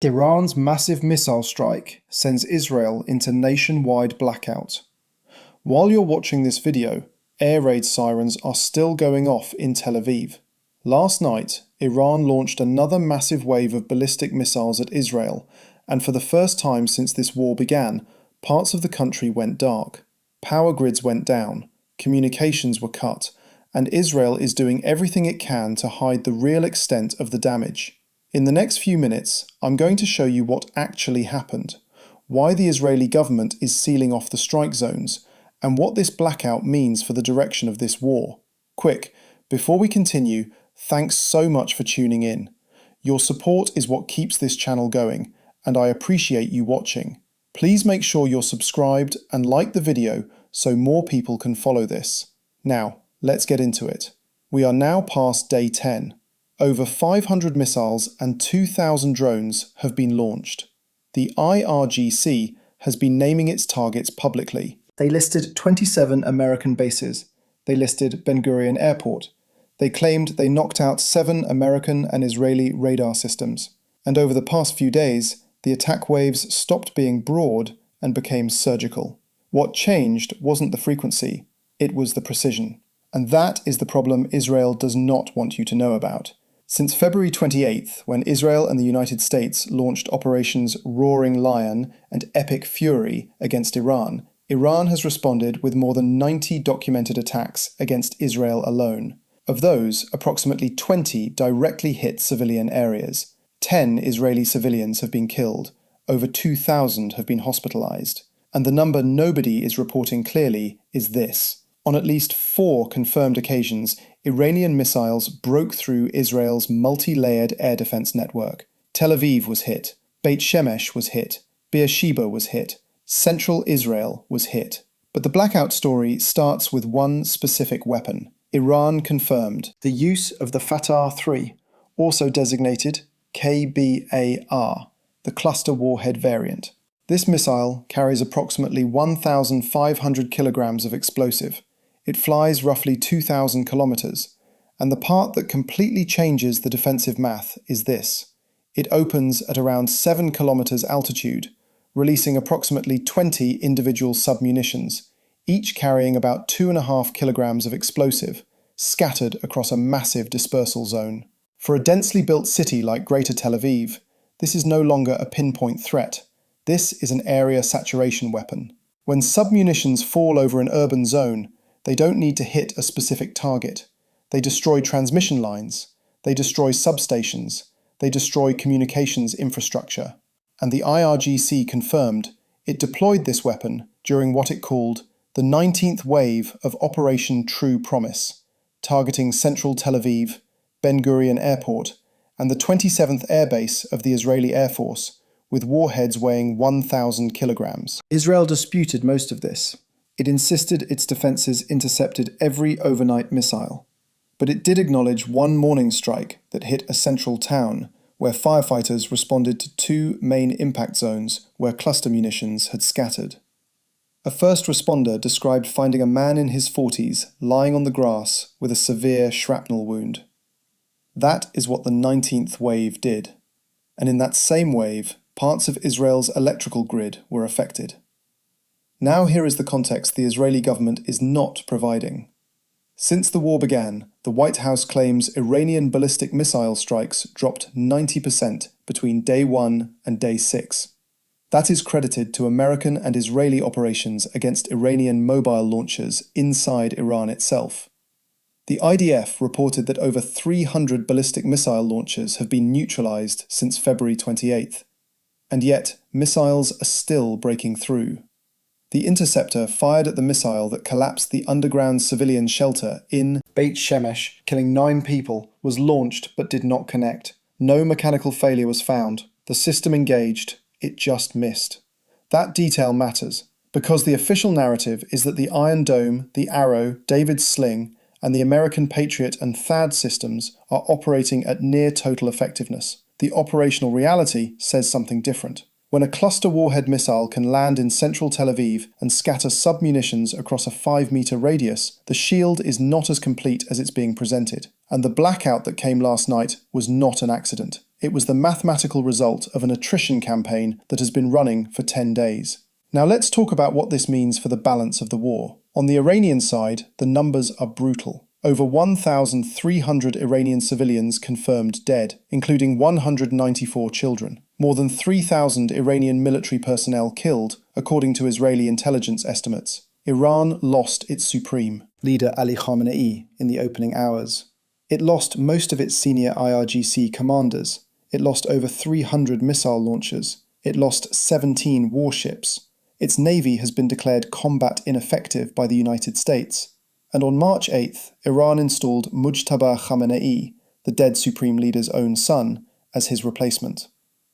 Iran's massive missile strike sends Israel into nationwide blackout. While you're watching this video, air raid sirens are still going off in Tel Aviv. Last night, Iran launched another massive wave of ballistic missiles at Israel, and for the first time since this war began, parts of the country went dark. Power grids went down, communications were cut, and Israel is doing everything it can to hide the real extent of the damage. In the next few minutes, I'm going to show you what actually happened, why the Israeli government is sealing off the strike zones, and what this blackout means for the direction of this war. Quick, before we continue, thanks so much for tuning in. Your support is what keeps this channel going, and I appreciate you watching. Please make sure you're subscribed and like the video so more people can follow this. Now, let's get into it. We are now past day 10. Over 500 missiles and 2,000 drones have been launched. The IRGC has been naming its targets publicly. They listed 27 American bases. They listed Ben Gurion Airport. They claimed they knocked out 7 American and Israeli radar systems. And over the past few days, the attack waves stopped being broad and became surgical. What changed wasn't the frequency, it was the precision. And that is the problem Israel does not want you to know about. Since February 28th, when Israel and the United States launched operations Roaring Lion and Epic Fury against Iran, Iran has responded with more than 90 documented attacks against Israel alone. Of those, approximately 20 directly hit civilian areas. 10 Israeli civilians have been killed, over 2,000 have been hospitalized. And the number nobody is reporting clearly is this. On at least 4 confirmed occasions, Iranian missiles broke through Israel's multi-layered air defense network. Tel Aviv was hit, Beit Shemesh was hit, Beersheba was hit, central Israel was hit. But the blackout story starts with one specific weapon. Iran confirmed the use of the Fatah-3, also designated KBAR, the cluster warhead variant. This missile carries approximately 1,500 kilograms of explosive. It flies roughly 2,000 kilometers, and the part that completely changes the defensive math is this. It opens at around 7 kilometers altitude, releasing approximately 20 individual submunitions, each carrying about 2.5 kilograms of explosive, scattered across a massive dispersal zone. For a densely built city like Greater Tel Aviv, this is no longer a pinpoint threat. This is an area saturation weapon. When submunitions fall over an urban zone, they don't need to hit a specific target. They destroy transmission lines, they destroy substations, they destroy communications infrastructure. And the IRGC confirmed it deployed this weapon during what it called the 19th wave of Operation True Promise, targeting central Tel Aviv, Ben Gurion Airport, and the 27th Air Base of the Israeli Air Force, with warheads weighing 1,000 kilograms. Israel disputed most of this. It insisted its defenses intercepted every overnight missile. But it did acknowledge one morning strike that hit a central town, where firefighters responded to 2 main impact zones where cluster munitions had scattered. A first responder described finding a man in his 40s lying on the grass with a severe shrapnel wound. That is what the 19th wave did. And in that same wave, parts of Israel's electrical grid were affected. Now here is the context the Israeli government is not providing. Since the war began, the White House claims Iranian ballistic missile strikes dropped 90% between day 1 and day 6. That is credited to American and Israeli operations against Iranian mobile launchers inside Iran itself. The IDF reported that over 300 ballistic missile launchers have been neutralized since February 28th. And yet, missiles are still breaking through. The interceptor fired at the missile that collapsed the underground civilian shelter in Beit Shemesh, killing 9 people, was launched but did not connect. No mechanical failure was found. The system engaged. It just missed. That detail matters, because the official narrative is that the Iron Dome, the Arrow, David's Sling, and the American Patriot and THAAD systems are operating at near total effectiveness. The operational reality says something different. When a cluster warhead missile can land in central Tel Aviv and scatter submunitions across a 5-meter radius, the shield is not as complete as it's being presented. And the blackout that came last night was not an accident. It was the mathematical result of an attrition campaign that has been running for 10 days. Now let's talk about what this means for the balance of the war. On the Iranian side, the numbers are brutal. Over 1,300 Iranian civilians confirmed dead, including 194 children. More than 3,000 Iranian military personnel killed, according to Israeli intelligence estimates. Iran lost its supreme leader Ali Khamenei in the opening hours. It lost most of its senior IRGC commanders. It lost over 300 missile launchers. It lost 17 warships. Its navy has been declared combat ineffective by the United States. And on March 8th, Iran installed Mujtaba Khamenei, the dead supreme leader's own son, as his replacement.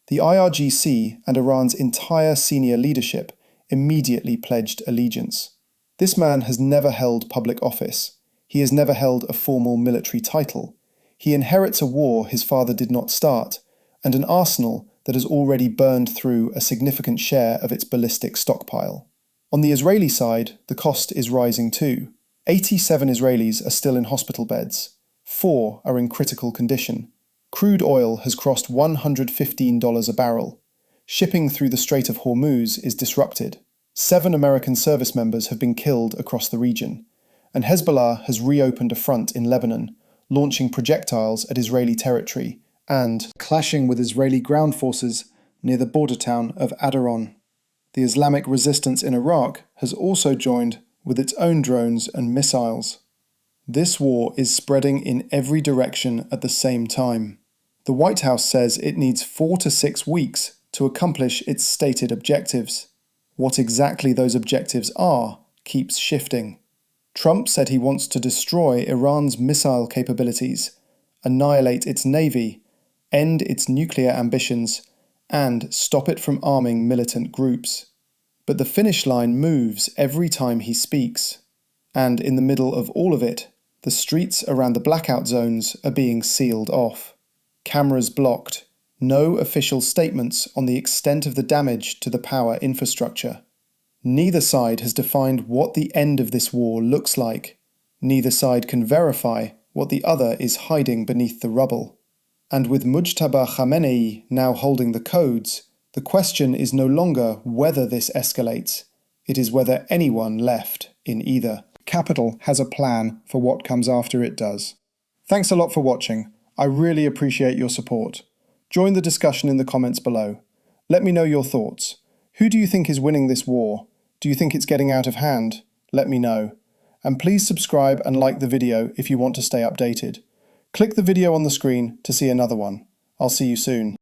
The IRGC and Iran's entire senior leadership immediately pledged allegiance. This man has never held public office. He has never held a formal military title. He inherits a war his father did not start, and an arsenal that has already burned through a significant share of its ballistic stockpile. On the Israeli side, the cost is rising too. 87 Israelis are still in hospital beds. 4 are in critical condition. Crude oil has crossed $115 a barrel. Shipping through the Strait of Hormuz is disrupted. 7 American service members have been killed across the region. And Hezbollah has reopened a front in Lebanon, launching projectiles at Israeli territory and clashing with Israeli ground forces near the border town of Adaron. The Islamic resistance in Iraq has also joined with its own drones and missiles. This war is spreading in every direction at the same time. The White House says it needs 4 to 6 weeks to accomplish its stated objectives. What exactly those objectives are keeps shifting. Trump said he wants to destroy Iran's missile capabilities, annihilate its navy, end its nuclear ambitions, and stop it from arming militant groups. But the finish line moves every time he speaks. And in the middle of all of it, the streets around the blackout zones are being sealed off. Cameras blocked. No official statements on the extent of the damage to the power infrastructure. Neither side has defined what the end of this war looks like. Neither side can verify what the other is hiding beneath the rubble. And with Mujtaba Khamenei now holding the codes, the question is no longer whether this escalates, it is whether anyone left in either. Capital has a plan for what comes after it does. Thanks a lot for watching. I really appreciate your support. Join the discussion in the comments below. Let me know your thoughts. Who do you think is winning this war? Do you think it's getting out of hand? Let me know. And please subscribe and like the video if you want to stay updated. Click the video on the screen to see another one. I'll see you soon.